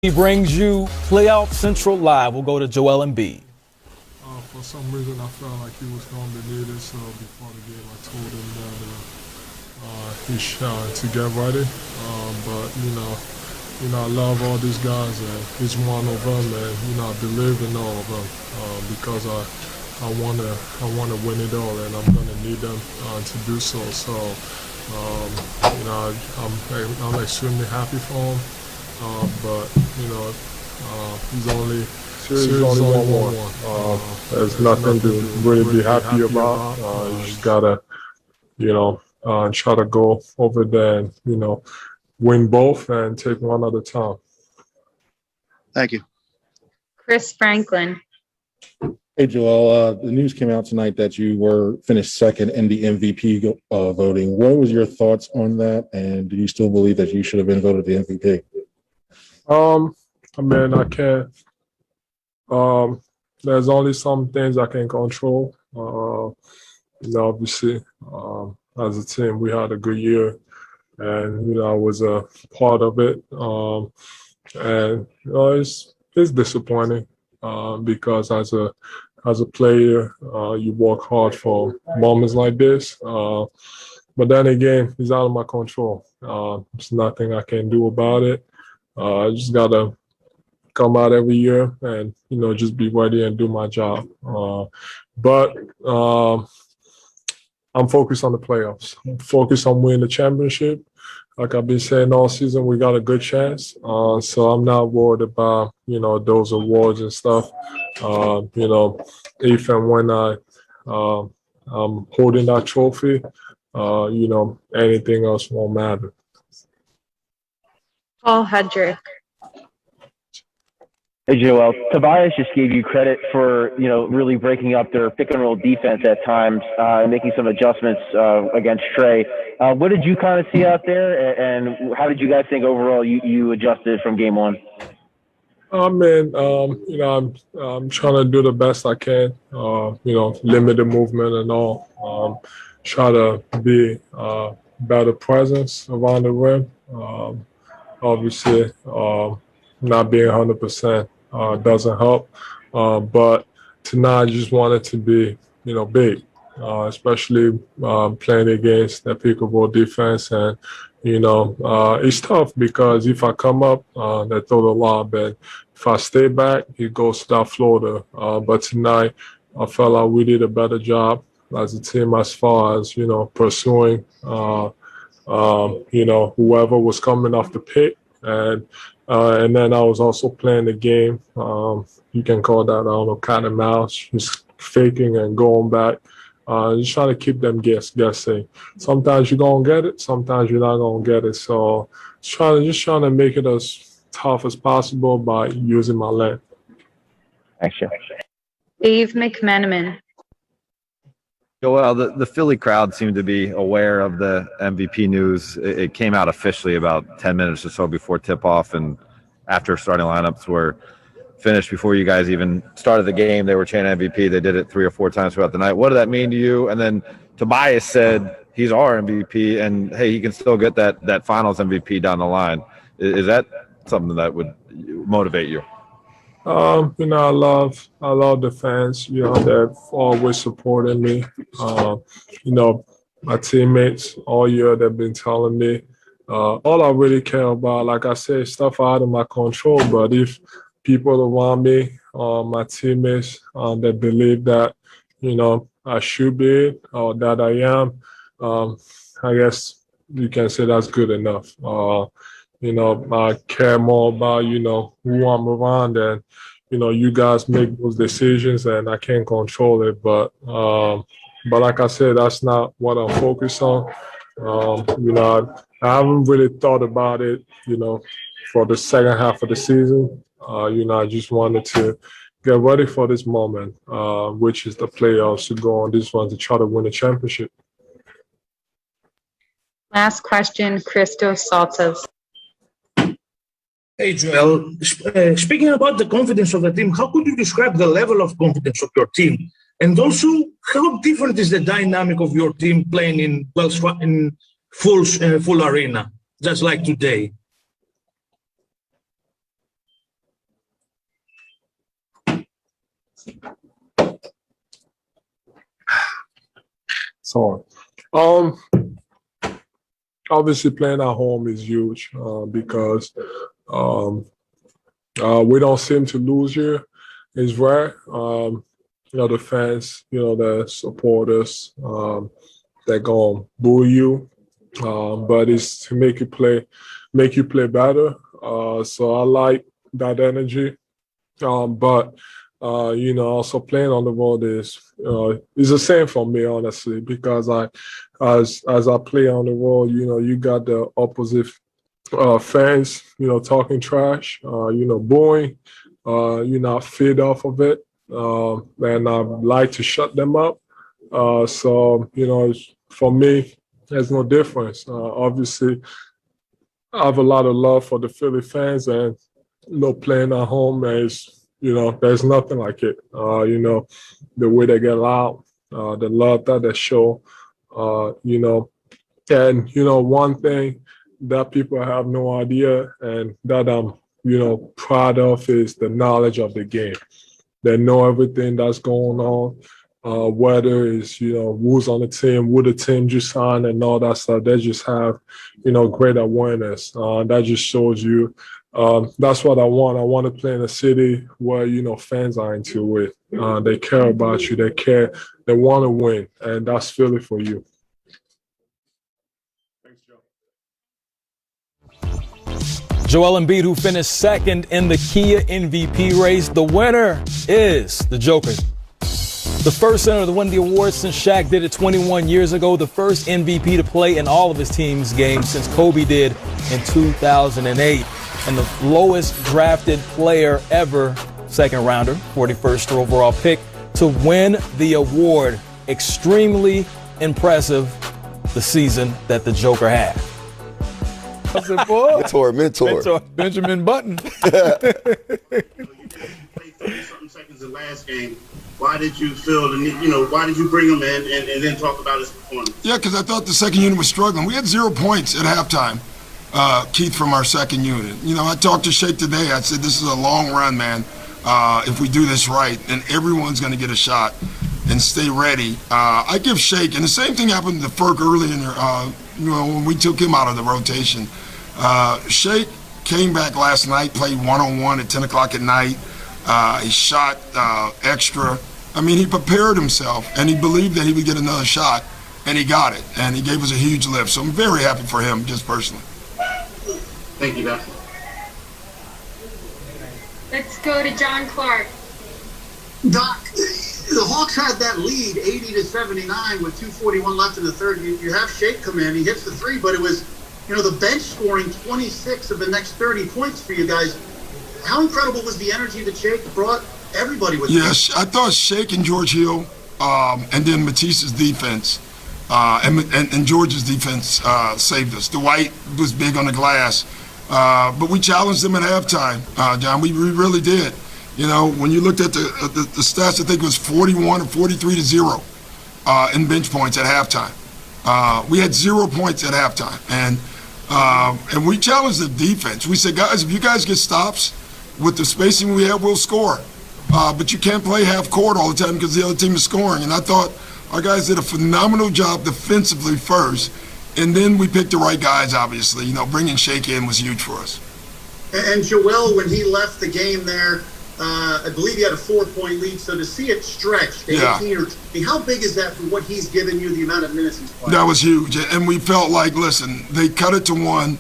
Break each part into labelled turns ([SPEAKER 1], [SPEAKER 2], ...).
[SPEAKER 1] He brings you Playoff Central Live. We'll go to Joel Embiid.
[SPEAKER 2] For some reason, I felt like he was going to need it, so before the game, I told him that he should to get ready. But I love all these guys, and he's one of them, and I believe in all of them because I wanna win it all, and I'm gonna need them to do so. So I'm extremely happy for him. But he's only series only 1-1. There's nothing to really be happy about. You just gotta try to go over there and win both and take one at a time.
[SPEAKER 3] Thank you.
[SPEAKER 4] Chris Franklin.
[SPEAKER 5] Hey, Joel, the news came out tonight that you were finished second in the MVP voting. What was your thoughts on that? And do you still believe that you should have been voted the MVP?
[SPEAKER 2] I can't. There's only some things I can control. Obviously, as a team, we had a good year, and I was a part of it. And it's disappointing because as a player, you work hard for moments like this. But then again, it's out of my control. There's nothing I can do about it. I just gotta come out every year and just be ready and do my job. But I'm focused on the playoffs. I'm focused on winning the championship. Like I've been saying all season, we got a good chance. So I'm not worried about those awards and stuff. If and when I'm holding that trophy, anything else won't matter.
[SPEAKER 4] Paul Hedrick.
[SPEAKER 6] Hey, Joel. Tobias just gave you credit for, really breaking up their pick and roll defense at times and making some adjustments against Trey. What did you kind of see out there, and how did you guys think overall you adjusted from game one?
[SPEAKER 2] I'm trying to do the best I can, limit the movement and all. Try to be better presence around the rim. Obviously, not being 100% doesn't help. But tonight, I just wanted to be, big, especially playing against the pick and roll defense. And, it's tough because if I come up, they throw the lob. And if I stay back, it goes to that floater. But tonight, I felt like we did a better job as a team as far as, pursuing whoever was coming off the pick. And then I was also playing the game. You can call that, I don't know, cat and mouse, just faking and going back. Just trying to keep them guessing. Sometimes you're going to get it. Sometimes you're not going to get it. So just trying to make it as tough as possible by using my length.
[SPEAKER 6] Thanks, Jeff.
[SPEAKER 4] Dave McMenamin.
[SPEAKER 7] Joel, the Philly crowd seemed to be aware of the MVP news. It came out officially about 10 minutes or so before tip-off, and after starting lineups were finished, before you guys even started the game, they were chanting MVP. They did it 3 or 4 times throughout the night. What did that mean to you? And then Tobias said he's our MVP, and, hey, he can still get that finals MVP down the line. Is that something that would motivate you?
[SPEAKER 2] I love the fans, they've always supported me. My teammates all year, they've been telling me, all I really care about, like I said, stuff out of my control. But if people around me, my teammates, that believe that, I should be or that I am, I guess you can say that's good enough. I care more about, who I'm around, and, you guys make those decisions and I can't control it. But like I said, that's not what I'm focused on. I haven't really thought about it, for the second half of the season. I just wanted to get ready for this moment, which is the playoffs, to go on this one to try to win a championship.
[SPEAKER 4] Last question, Christos Saltas.
[SPEAKER 8] Hey, Joel. Speaking about the confidence of the team, how could you describe the level of confidence of your team? And also, how different is the dynamic of your team playing in full arena, just like today?
[SPEAKER 2] So, obviously playing at home is huge because we don't seem to lose here. It's rare. The fans, the supporters, they're gonna boo you, but it's to make you play better. So I like that energy. But also playing on the road is the same for me, honestly, because as I play on the road, you got the opposite fans, talking trash, booing, I feed off of it, and I like to shut them up. So for me, there's no difference. Obviously, I have a lot of love for the Philly fans, and playing at home is, there's nothing like it. The way they get loud, the love that they show, and one thing that people have no idea, and that I'm, proud of, is the knowledge of the game. They know everything that's going on, whether it's, who's on the team, who the team just signed, and all that stuff. They just have, great awareness. That just shows you. That's what I want. I want to play in a city where, fans are into it. They care about you. They care. They want to win. And that's Philly for you. Thanks, Joe.
[SPEAKER 1] Joel Embiid, who finished second in the Kia MVP race. The winner is the Joker. The first center to win the award since Shaq did it 21 years ago. The first MVP to play in all of his team's games since Kobe did in 2008. And the lowest drafted player ever, second rounder, 41st overall pick, to win the award. Extremely impressive, the season that the Joker had.
[SPEAKER 9] I said, boy.
[SPEAKER 10] Mentor.
[SPEAKER 9] Benjamin Button.
[SPEAKER 3] You played 30-something seconds in the last game. Why did you feel the need, why did you bring him in and then talk about his performance?
[SPEAKER 10] Yeah, because I thought the second unit was struggling. We had 0 points at halftime, Keith, from our second unit. I talked to Shake today. I said, this is a long run, man. If we do this right, then everyone's going to get a shot and stay ready. I give Shake, and the same thing happened to Ferg early in when we took him out of the rotation. Shake came back last night, played one-on-one at 10 o'clock at night. He shot extra. I mean, he prepared himself, and he believed that he would get another shot, and he got it, and he gave us a huge lift. So I'm very happy for him, just personally.
[SPEAKER 3] Thank you, Doc.
[SPEAKER 4] Let's go to John Clark.
[SPEAKER 3] Doc, the Hawks had that lead, 80-79, with 2:41 left in the third. You have Shake come in, he hits the three, but it was, the bench scoring 26 of the next 30 points for you guys. How incredible was the energy that Shake brought everybody with him?
[SPEAKER 10] Yes, I thought Shake and George Hill, and then Matisse's defense, and George's defense saved us. Dwight was big on the glass, but we challenged them at halftime, John. We really did. When you looked at the stats, I think it was 41 or 43-0 in bench points at halftime. We had 0 points at halftime, and we challenged the defense. We said, guys, if you guys get stops with the spacing we have, we'll score. But you can't play half court all the time because the other team is scoring. And I thought our guys did a phenomenal job defensively first, and then we picked the right guys, obviously. Bringing Shake in was huge for us.
[SPEAKER 3] And Joel, when he left the game there, I believe he had a 4-point lead. So to see it stretched to 18 or 20, how big is that for what he's given you, the amount of minutes he's played?
[SPEAKER 10] That was huge. And we felt like, listen, they cut it to 1.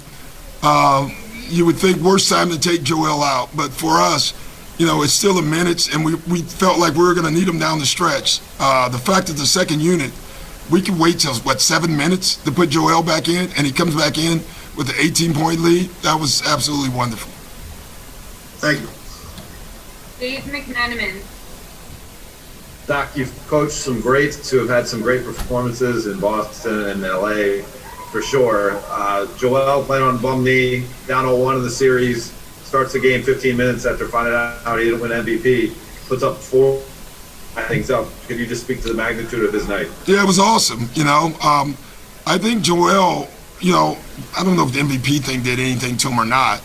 [SPEAKER 10] You would think worst time to take Joel out, but for us, it's still a minutes, and we felt like we were going to need him down the stretch. The fact that the second unit, we can wait till 7 minutes to put Joel back in, and he comes back in with an 18-point lead. That was absolutely wonderful.
[SPEAKER 3] Thank you.
[SPEAKER 4] Dave McMenamin.
[SPEAKER 7] Doc, you've coached some greats who have had some great performances in Boston and LA. For sure. Joel playing on bum knee, down 0-1 in the series, starts the game 15 minutes after finding out he didn't win MVP, puts up 4 things up. Could you just speak to the magnitude of his night?
[SPEAKER 10] Yeah, it was awesome. I think Joel, I don't know if the MVP thing did anything to him or not.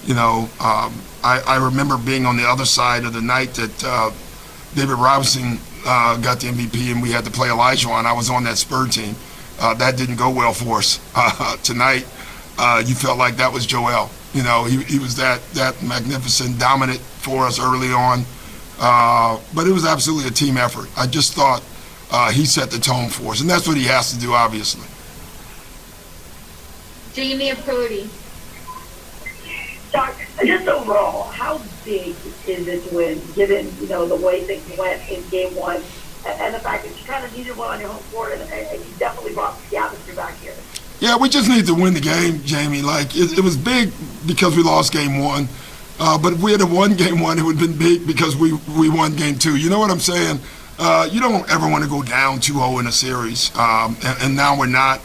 [SPEAKER 10] I remember being on the other side of the night that David Robinson got the MVP and we had to play Elijah on. I was on that Spur team. That didn't go well for us. Tonight, you felt like that was Joel. He was that magnificent, dominant for us early on. But it was absolutely a team effort. I just thought he set the tone for us, and that's what he has to do, obviously.
[SPEAKER 4] Jamie Apodi.
[SPEAKER 11] Doc, just overall, how big is it to win, given the way things went in Game 1, and the fact that you kind of needed one on your home court, and you definitely brought the atmosphere back here?
[SPEAKER 10] Yeah, we just need to win the game, Jamie. Like it was big because we lost Game 1, but if we had won Game 1, it would have been big because we won Game 2. You know what I'm saying? You don't ever want to go down 2-0 in a series, and now we're not.